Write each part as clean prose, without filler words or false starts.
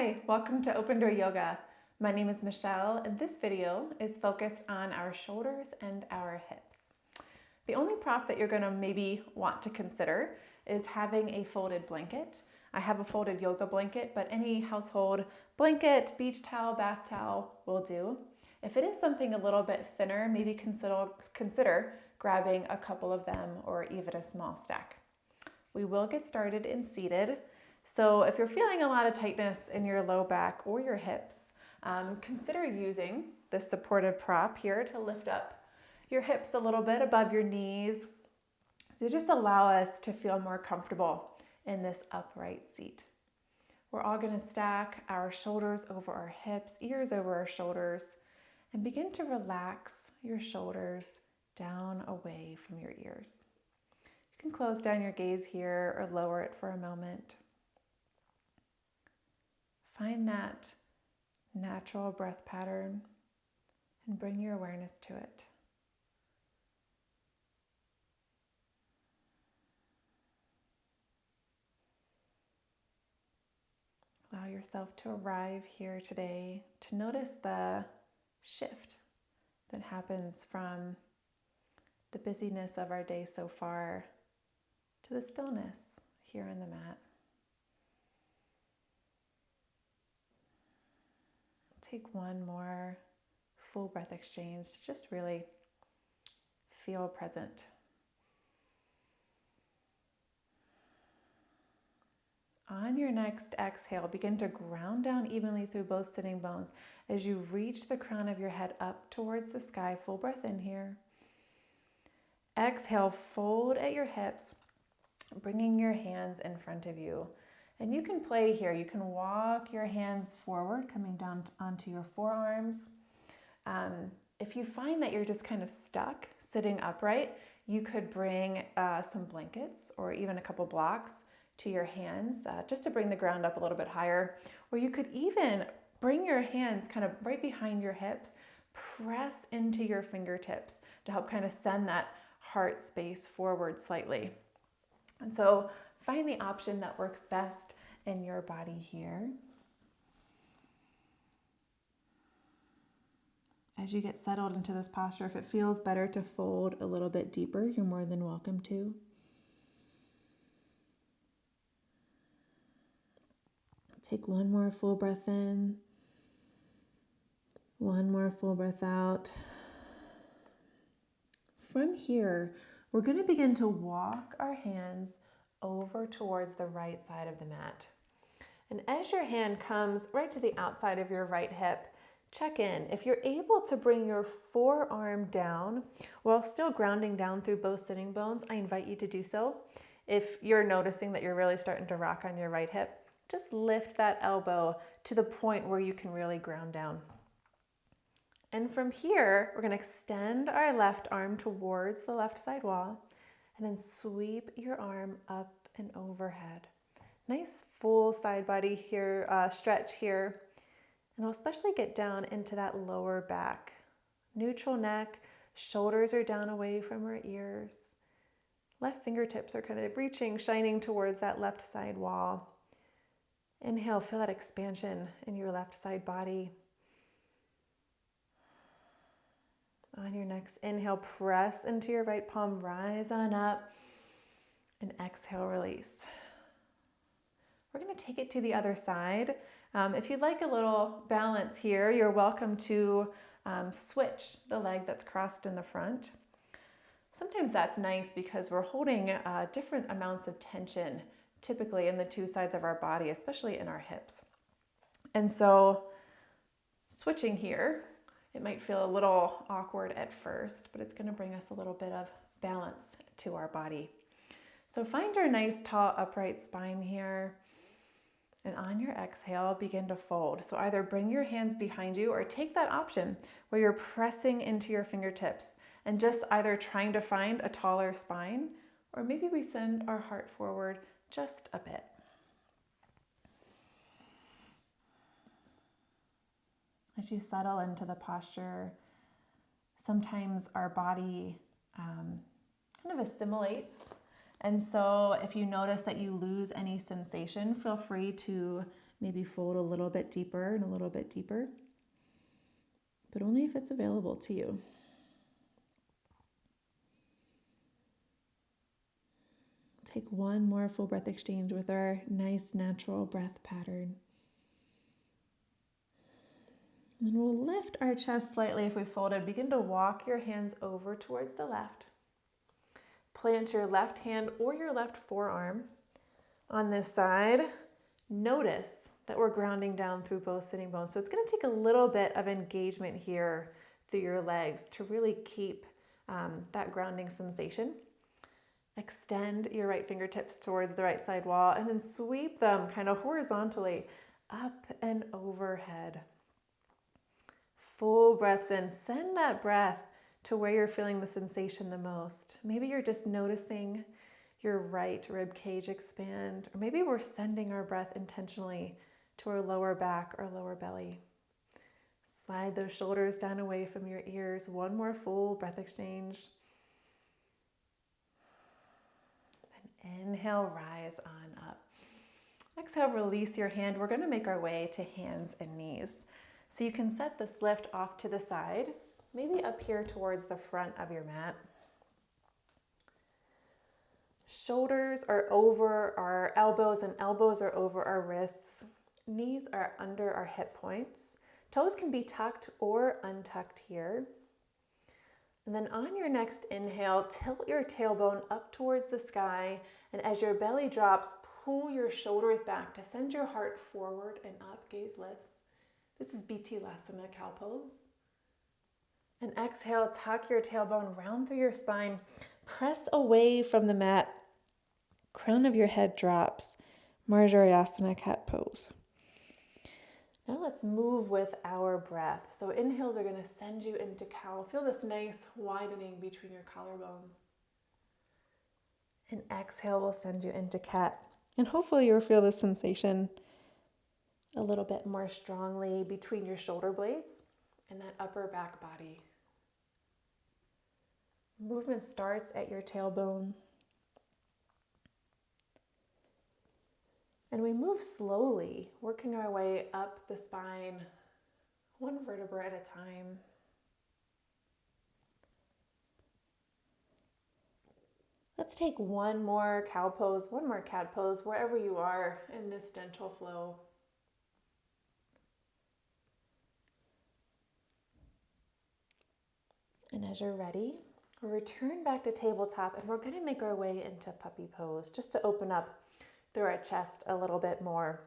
Hi, welcome to Open Door Yoga. My name is Michelle, and this video is focused on our shoulders and our hips. The only prop that you're going to maybe want to consider is having a folded blanket. I have a folded yoga blanket, but any household blanket, beach towel, bath towel will do. If it is something a little bit thinner, maybe consider grabbing a couple of them or even a small stack. We will get started in seated. So if you're feeling a lot of tightness in your low back or your hips, consider using this supportive prop here to lift up your hips a little bit above your knees to just allow us to feel more comfortable in this upright seat. We're all going to stack our shoulders over our hips, ears over our shoulders, and begin to relax your shoulders down away from your ears. You can close down your gaze here or lower it for a moment. Find that natural breath pattern and bring your awareness to it. Allow yourself to arrive here today to notice the shift that happens from the busyness of our day so far to the stillness here on the mat. Take one more full breath exchange to just really feel present. On your next exhale, begin to ground down evenly through both sitting bones as you reach the crown of your head up towards the sky. Full breath in here. Exhale, fold at your hips, bringing your hands in front of you. And you can play here. You can walk your hands forward, coming down onto your forearms. If you find that you're just kind of stuck sitting upright, you could bring some blankets or even a couple blocks to your hands just to bring the ground up a little bit higher. Or you could even bring your hands kind of right behind your hips, press into your fingertips to help kind of send that heart space forward slightly. And so find the option that works best in your body here. As you get settled into this posture, if it feels better to fold a little bit deeper, you're more than welcome to. Take one more full breath in, one more full breath out. From here, we're going to begin to walk our hands over towards the right side of the mat. And as your hand comes right to the outside of your right hip, check in. If you're able to bring your forearm down while still grounding down through both sitting bones, I invite you to do so. If you're noticing that you're really starting to rock on your right hip, just lift that elbow to the point where you can really ground down. And from here, we're going to extend our left arm towards the left side wall and then sweep your arm up and overhead. Nice full side body here, stretch here. And we'll especially get down into that lower back. Neutral neck, shoulders are down away from our ears. Left fingertips are kind of reaching, shining towards that left side wall. Inhale, feel that expansion in your left side body. On your next inhale, press into your right palm, rise on up, and exhale, release. We're going to take it to the other side. If you'd like a little balance here, you're welcome to switch the leg that's crossed in the front. Sometimes that's nice because we're holding different amounts of tension, typically in the two sides of our body, especially in our hips. And so switching here, it might feel a little awkward at first, but it's going to bring us a little bit of balance to our body. So find your nice, tall, upright spine here. And on your exhale, begin to fold. So either bring your hands behind you or take that option where you're pressing into your fingertips and just either trying to find a taller spine, or maybe we send our heart forward just a bit. As you settle into the posture, sometimes our body kind of assimilates. And so if you notice that you lose any sensation, feel free to Maybe fold a little bit deeper and a little bit deeper, but only if it's available to you. Take one more full breath exchange with our nice natural breath pattern. And then we'll lift our chest slightly if we folded. Begin to walk your hands over towards the left. Plant your left hand or your left forearm on this side. Notice that we're grounding down through both sitting bones. So it's going to take a little bit of engagement here through your legs to really keep that grounding sensation. Extend your right fingertips towards the right side wall and then sweep them kind of horizontally up and overhead. Full breaths in. Send that breath to where you're feeling the sensation the most. Maybe you're just noticing your right rib cage expand, or maybe we're sending our breath intentionally to our lower back or lower belly. Slide those shoulders down away from your ears. One more full breath exchange. Inhale, rise on up. Exhale, release your hand. We're going to make our way to hands and knees. So you can set this lift off to the side, maybe up here towards the front of your mat. Shoulders are over our elbows and elbows are over our wrists. Knees are under our hip points. Toes can be tucked or untucked here. And then on your next inhale, tilt your tailbone up towards the sky. And as your belly drops, pull your shoulders back to send your heart forward and up, gaze lifts. This is Uttanasana cow pose. And exhale, tuck your tailbone round through your spine. Press away from the mat. Crown of your head drops. Marjarasana cat pose. Now let's move with our breath. So inhales are going to send you into cow. Feel this nice widening between your collarbones. And exhale will send you into cat. And hopefully you'll feel this sensation a little bit more strongly between your shoulder blades and that upper back body. Movement starts at your tailbone. And we move slowly, working our way up the spine, one vertebra at a time. Let's take one more cow pose, one more cat pose, wherever you are in this gentle flow. And as you're ready, we'll return back to tabletop and we're going to make our way into puppy pose just to open up through our chest a little bit more.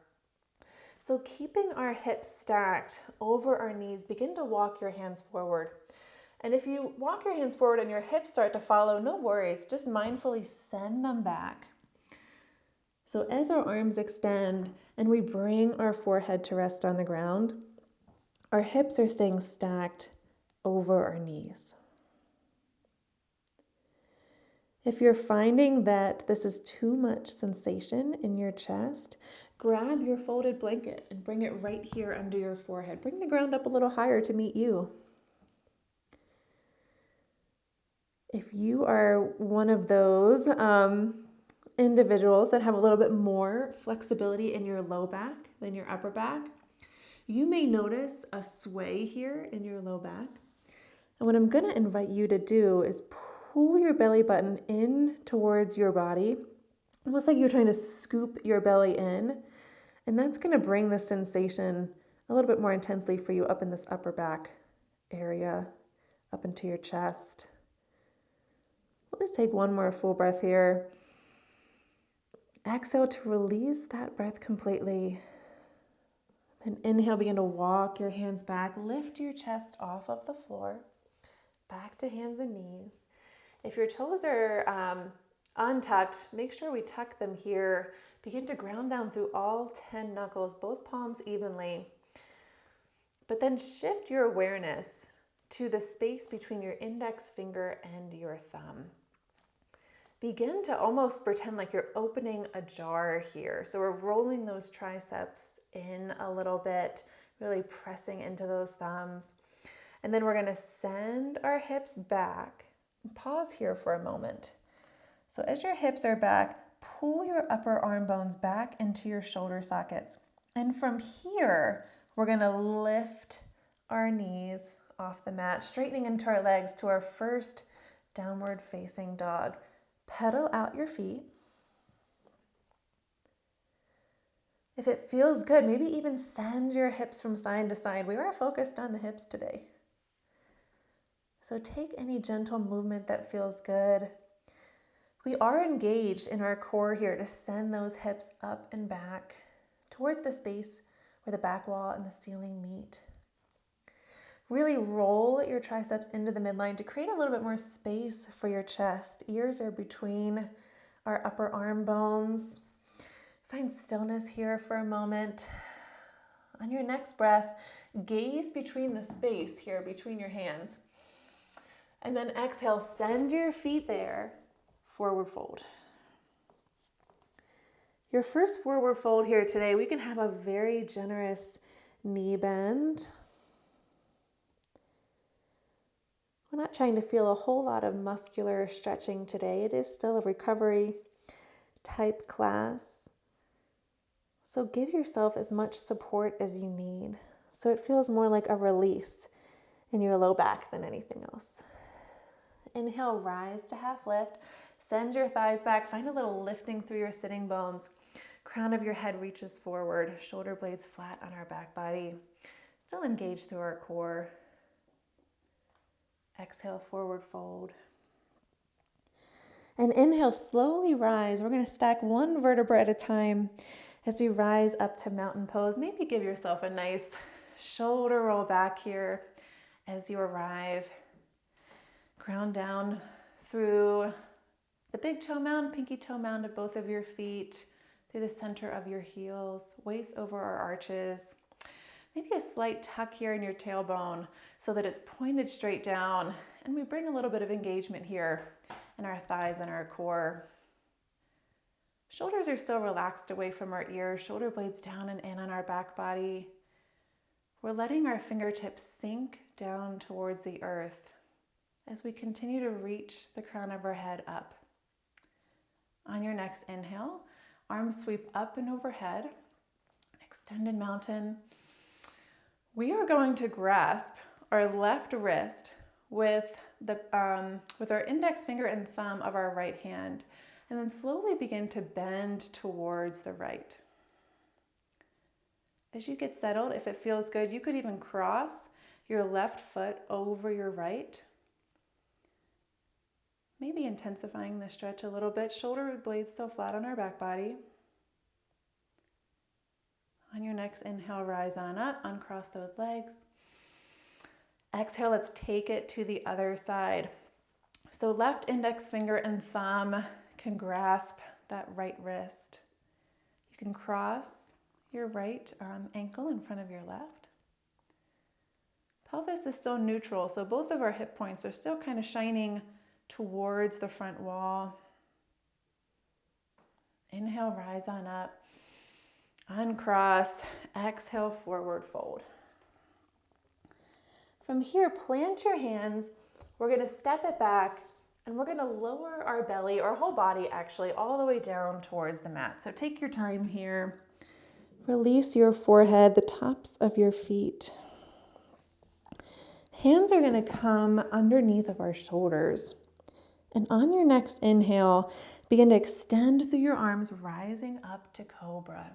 So keeping our hips stacked over our knees, begin to walk your hands forward. And if you walk your hands forward and your hips start to follow, no worries, just mindfully send them back. So as our arms extend and we bring our forehead to rest on the ground, our hips are staying stacked over our knees. If you're finding that this is too much sensation in your chest, grab your folded blanket and bring it right here under your forehead. Bring the ground up a little higher to meet you. If you are one of those individuals that have a little bit more flexibility in your low back than your upper back, you may notice a sway here in your low back. And what I'm going to invite you to do is pull your belly button in towards your body, almost like you're trying to scoop your belly in. And that's going to bring the sensation a little bit more intensely for you up in this upper back area, up into your chest. We'll just take one more full breath here. Exhale to release that breath completely. Then inhale, begin to walk your hands back. Lift your chest off of the floor, back to hands and knees. If your toes are untucked, make sure we tuck them here. Begin to ground down through all 10 knuckles, both palms evenly. But then shift your awareness to the space between your index finger and your thumb. Begin to almost pretend like you're opening a jar here. So we're rolling those triceps in a little bit, really pressing into those thumbs. And then we're going to send our hips back. Pause here for a moment. So as your hips are back, pull your upper arm bones back into your shoulder sockets And from here, we're gonna lift our knees off the mat, straightening into our legs to our first downward facing dog. Pedal out your feet. If it feels good, maybe even send your hips from side to side. We are focused on the hips today. So take any gentle movement that feels good. We are engaged in our core here to send those hips up and back towards the space where the back wall and the ceiling meet. Really roll your triceps into the midline to create a little bit more space for your chest. Ears are between our upper arm bones. Find stillness here for a moment. On your next breath, gaze between the space here between your hands. And then exhale, send your feet there, forward fold. Your first forward fold here today, we can have a very generous knee bend. We're not trying to feel a whole lot of muscular stretching today. It is still a recovery type class. So give yourself as much support as you need, so it feels more like a release in your low back than anything else. Inhale, rise to half lift. Send your thighs back. Find a little lifting through your sitting bones. Crown of your head reaches forward. Shoulder blades flat on our back body. Still engaged through our core. Exhale, forward fold. And inhale, slowly rise. We're going to stack one vertebra at a time as we rise up to mountain pose. Maybe give yourself a nice shoulder roll back here as you arrive. Ground down through the big toe mound, pinky toe mound of both of your feet, through the center of your heels, waist over our arches. Maybe a slight tuck here in your tailbone so that it's pointed straight down, and we bring a little bit of engagement here in our thighs and our core. Shoulders are still relaxed away from our ears, shoulder blades down and in on our back body. We're letting our fingertips sink down towards the earth as we continue to reach the crown of our head up. On your next inhale, arms sweep up and overhead, extended mountain. We are going to grasp our left wrist with our index finger and thumb of our right hand, and then slowly begin to bend towards the right. As you get settled, if it feels good, you could even cross your left foot over your right. Maybe intensifying the stretch a little bit. Shoulder blades still flat on our back body. On your next inhale, rise on up, uncross those legs. Exhale, let's take it to the other side. So left index finger and thumb can grasp that right wrist. You can cross your right ankle in front of your left. Pelvis is still neutral, so both of our hip points are still kind of shining towards the front wall. Inhale, rise on up. Uncross. Exhale, forward fold. From here, plant your hands. We're going to step it back, and we're going to lower our belly, our whole body actually, all the way down towards the mat. So take your time here. Release your forehead, the tops of your feet. Hands are going to come underneath of our shoulders. And on your next inhale, begin to extend through your arms, rising up to cobra.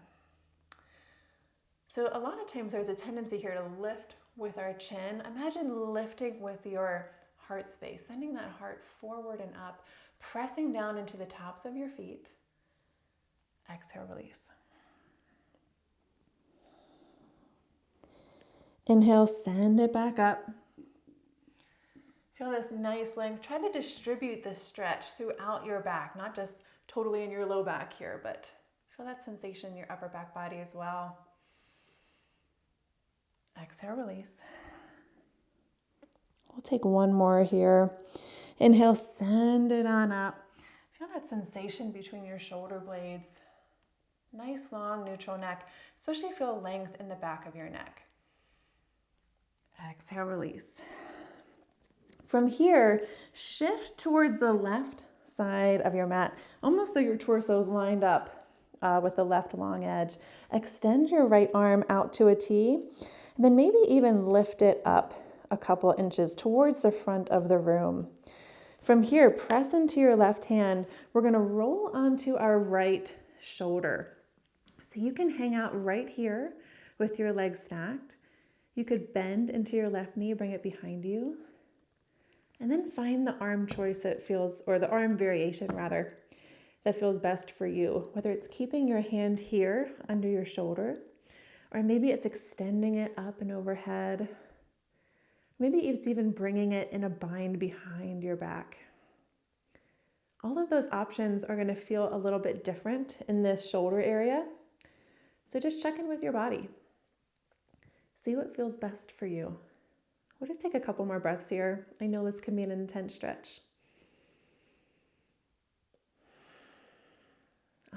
So a lot of times there's a tendency here to lift with our chin. Imagine lifting with your heart space, sending that heart forward and up, pressing down into the tops of your feet. Exhale, release. Inhale, send it back up. Feel this nice length. Try to distribute this stretch throughout your back, not just totally in your low back here, but feel that sensation in your upper back body as well. Exhale, release. We'll take one more here. Inhale, send it on up. Feel that sensation between your shoulder blades. Nice, long, neutral neck. Especially feel length in the back of your neck. Exhale, release. From here, shift towards the left side of your mat, almost so your torso is lined up with the left long edge. Extend your right arm out to a T, and then maybe even lift it up a couple inches towards the front of the room. From here, press into your left hand. We're going to roll onto our right shoulder. So you can hang out right here with your legs stacked. You could bend into your left knee, bring it behind you, and then find the arm choice that feels, or the arm variation rather, that feels best for you. Whether it's keeping your hand here under your shoulder, or maybe it's extending it up and overhead. Maybe it's even bringing it in a bind behind your back. All of those options are going to feel a little bit different in this shoulder area. So just check in with your body. See what feels best for you. We'll just take a couple more breaths here. I know this can be an intense stretch.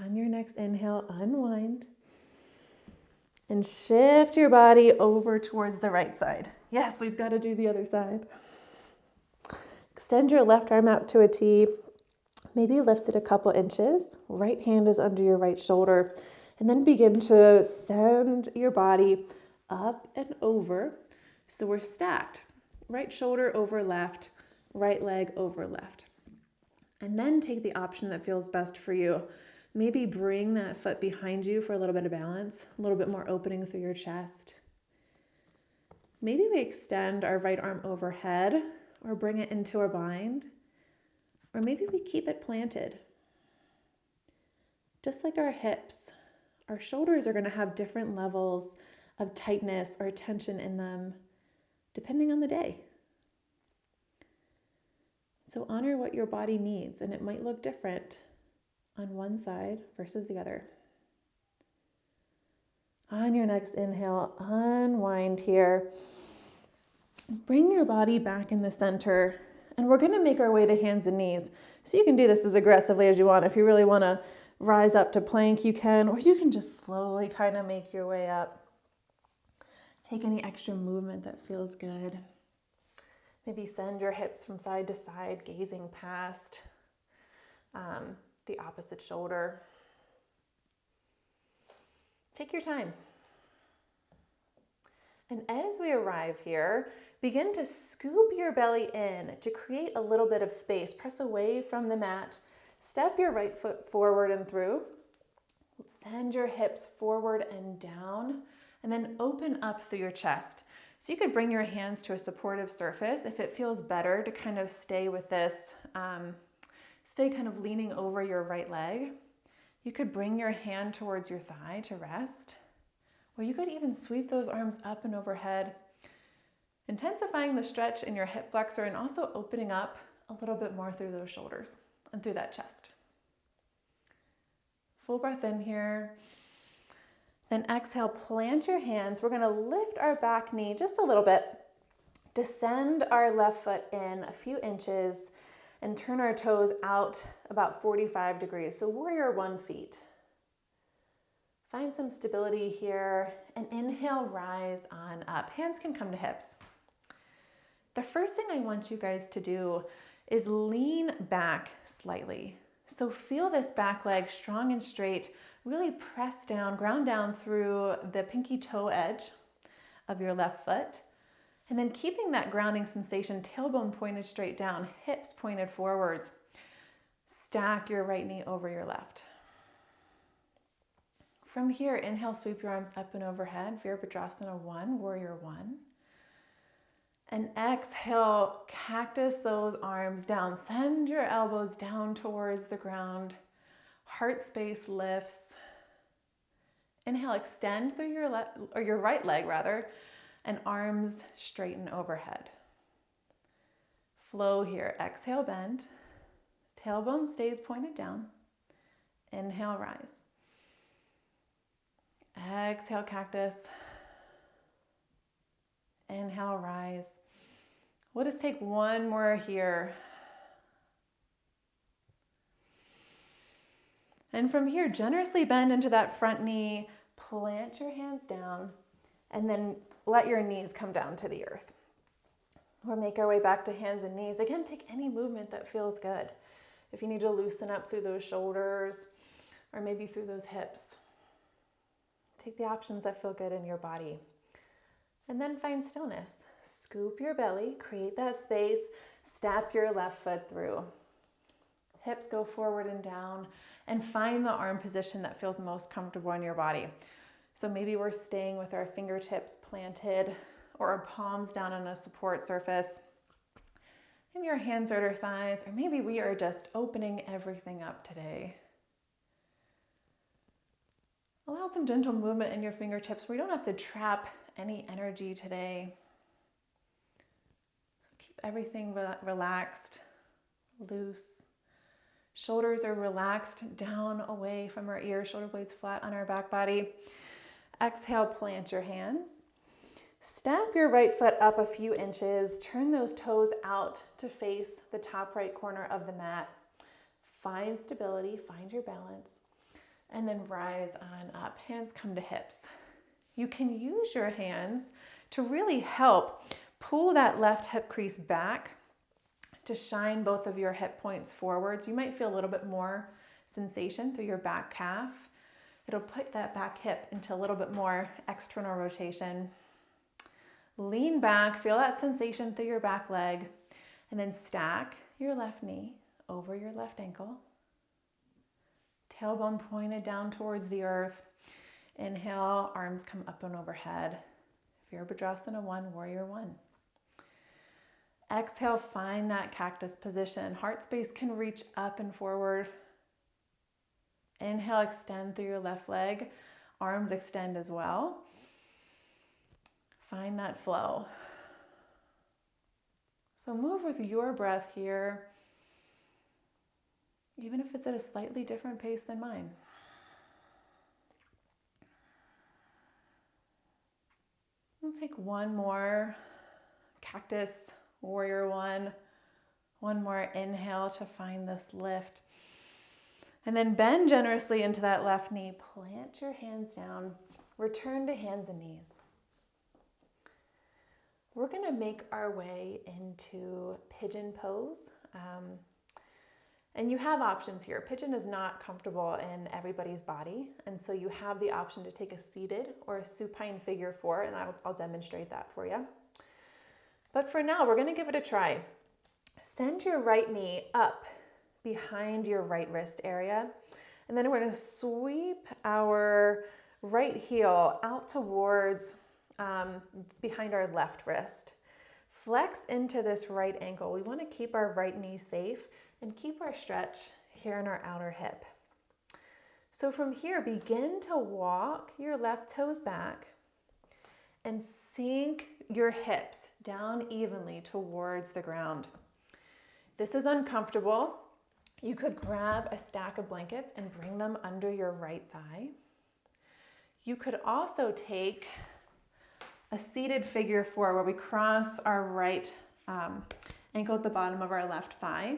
On your next inhale, unwind and shift your body over towards the right side. Yes, we've got to do the other side. Extend your left arm out to a T. Maybe lift it a couple inches. Right hand is under your right shoulder. And then begin to send your body up and over. So we're stacked. Right shoulder over left, right leg over left. And then take the option that feels best for you. Maybe bring that foot behind you for a little bit of balance, a little bit more opening through your chest. Maybe we extend our right arm overhead or bring it into a bind, or maybe we keep it planted. Just like our hips, our shoulders are going to have different levels of tightness or tension in them, depending on the day. So honor what your body needs, and it might look different on one side versus the other. On your next inhale, unwind here. Bring your body back in the center, and we're going to make our way to hands and knees. So you can do this as aggressively as you want. If you really want to rise up to plank, you can, or you can just slowly kind of make your way up. Take any extra movement that feels good. Maybe send your hips from side to side, gazing past the opposite shoulder. Take your time. And as we arrive here, begin to scoop your belly in to create a little bit of space. Press away from the mat. Step your right foot forward and through. Send your hips forward and down. And then open up through your chest. So you could bring your hands to a supportive surface if it feels better to kind of stay with this, stay kind of leaning over your right leg. You could bring your hand towards your thigh to rest, or you could even sweep those arms up and overhead, intensifying the stretch in your hip flexor and also opening up a little bit more through those shoulders and through that chest. Full breath in here. Then exhale, plant your hands. We're going to lift our back knee just a little bit, descend our left foot in a few inches, and turn our toes out about 45 degrees. So warrior one feet. Find some stability here, and inhale, rise on up. Hands can come to hips. The first thing I want you guys to do is lean back slightly. So feel this back leg strong and straight. Really press down, ground down through the pinky toe edge of your left foot. And then keeping that grounding sensation, tailbone pointed straight down, hips pointed forwards. Stack your right knee over your left. From here, inhale, sweep your arms up and overhead, Virabhadrasana 1, Warrior 1. And exhale, cactus those arms down. Send your elbows down towards the ground. Heart space lifts. Inhale, extend through your right leg rather, and arms straighten overhead. Flow here. Exhale, bend. Tailbone stays pointed down. Inhale, rise. Exhale, cactus. Inhale, rise. We'll just take one more here. And from here, generously bend into that front knee, plant your hands down, and then let your knees come down to the earth. We'll make our way back to hands and knees. Again, take any movement that feels good. If you need to loosen up through those shoulders, or maybe through those hips. Take the options that feel good in your body. And then find stillness. Scoop your belly, create that space, step your left foot through. Hips go forward and down, and find the arm position that feels most comfortable in your body. So maybe we're staying with our fingertips planted or our palms down on a support surface. Maybe our hands are at our thighs, or maybe we are just opening everything up today. Allow some gentle movement in your fingertips. We don't have to trap any energy today. So keep everything relaxed, loose. Shoulders are relaxed down away from our ears, shoulder blades flat on our back body. Exhale, plant your hands. Step your right foot up a few inches. Turn those toes out to face the top right corner of the mat. Find stability, find your balance, and then rise on up. Hands come to hips. You can use your hands to really help pull that left hip crease back to shine both of your hip points forwards. You might feel a little bit more sensation through your back calf. It'll put that back hip into a little bit more external rotation. Lean back, feel that sensation through your back leg, and then stack your left knee over your left ankle. Tailbone pointed down towards the earth. Inhale, arms come up and overhead. Virabhadrasana 1, Warrior 1. Exhale, find that cactus position. Heart space can reach up and forward. Inhale, extend through your left leg. Arms extend as well. Find that flow. So move with your breath here, even if it's at a slightly different pace than mine. We'll take one more cactus, warrior 1. One more inhale to find this lift. And then bend generously into that left knee. Plant your hands down. Return to hands and knees. We're going to make our way into pigeon pose. And you have options here. Pigeon is not comfortable in everybody's body. And so you have the option to take a seated or a supine figure 4, and I'll demonstrate that for you. But for now, we're going to give it a try. Send your right knee up behind your right wrist area. And then we're going to sweep our right heel out towards behind our left wrist. Flex into this right ankle. We want to keep our right knee safe and keep our stretch here in our outer hip. So from here, begin to walk your left toes back and sink your hips down evenly towards the ground. This is uncomfortable. You could grab a stack of blankets and bring them under your right thigh. You could also take a seated figure 4 where we cross our right ankle at the bottom of our left thigh.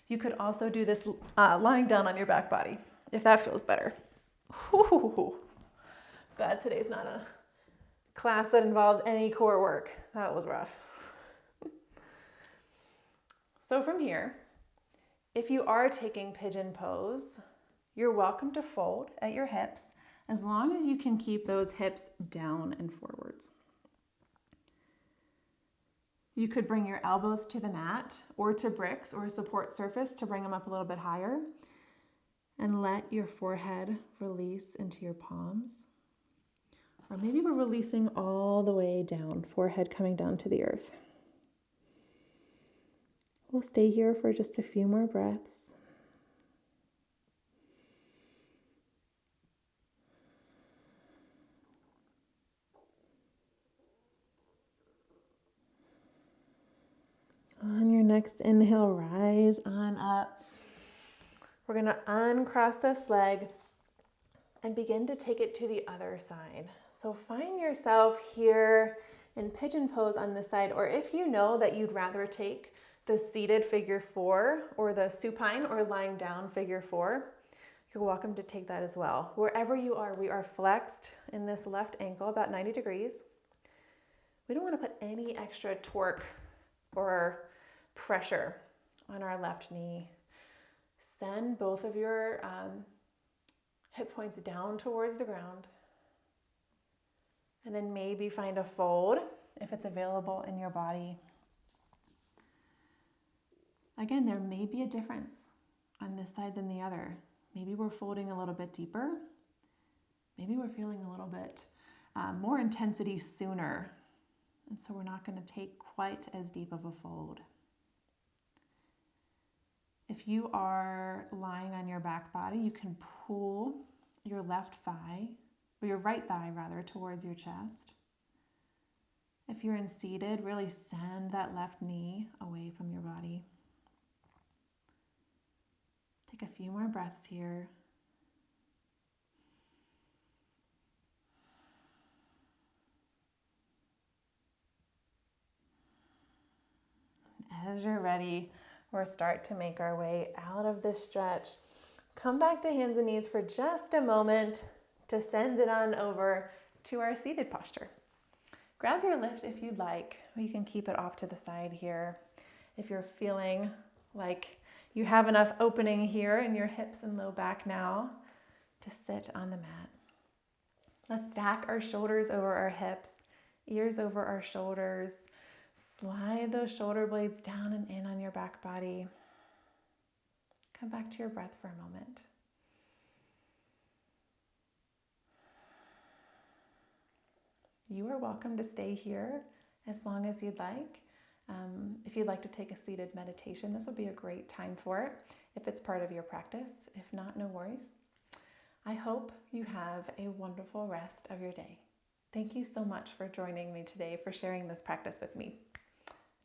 You could also do this lying down on your back body, if that feels better. Whew. Glad today's not a class that involves any core work. That was rough. So from here, if you are taking pigeon pose, you're welcome to fold at your hips as long as you can keep those hips down and forwards. You could bring your elbows to the mat or to bricks or a support surface to bring them up a little bit higher, and let your forehead release into your palms. Or maybe we're releasing all the way down, forehead coming down to the earth. We'll stay here for just a few more breaths. On your next inhale, rise on up. We're going to uncross this leg and begin to take it to the other side. So find yourself here in pigeon pose on this side, or if you know that you'd rather take the seated figure 4 or the supine or lying down figure 4, you're welcome to take that as well. Wherever you are, we are flexed in this left ankle about 90 degrees. We don't want to put any extra torque or pressure on our left knee. Send both of your hip points down towards the ground. And then maybe find a fold if it's available in your body. Again, there may be a difference on this side than the other. Maybe we're folding a little bit deeper. Maybe we're feeling a little bit more intensity sooner. And so we're not going to take quite as deep of a fold. If you are lying on your back body, you can pull your left thigh, or your right thigh rather, towards your chest. If you're in seated, really send that left knee away from your body. Take a few more breaths here. As you're ready, we'll start to make our way out of this stretch. Come back to hands and knees for just a moment to send it on over to our seated posture. Grab your lift if you'd like, or you can keep it off to the side here. If you're feeling like you have enough opening here in your hips and low back now to sit on the mat. Let's stack our shoulders over our hips, ears over our shoulders. Slide those shoulder blades down and in on your back body. Come back to your breath for a moment. You are welcome to stay here as long as you'd like. If you'd like to take a seated meditation, this would be a great time for it if it's part of your practice. If not, no worries. I hope you have a wonderful rest of your day. Thank you so much for joining me today, for sharing this practice with me.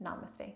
Namaste.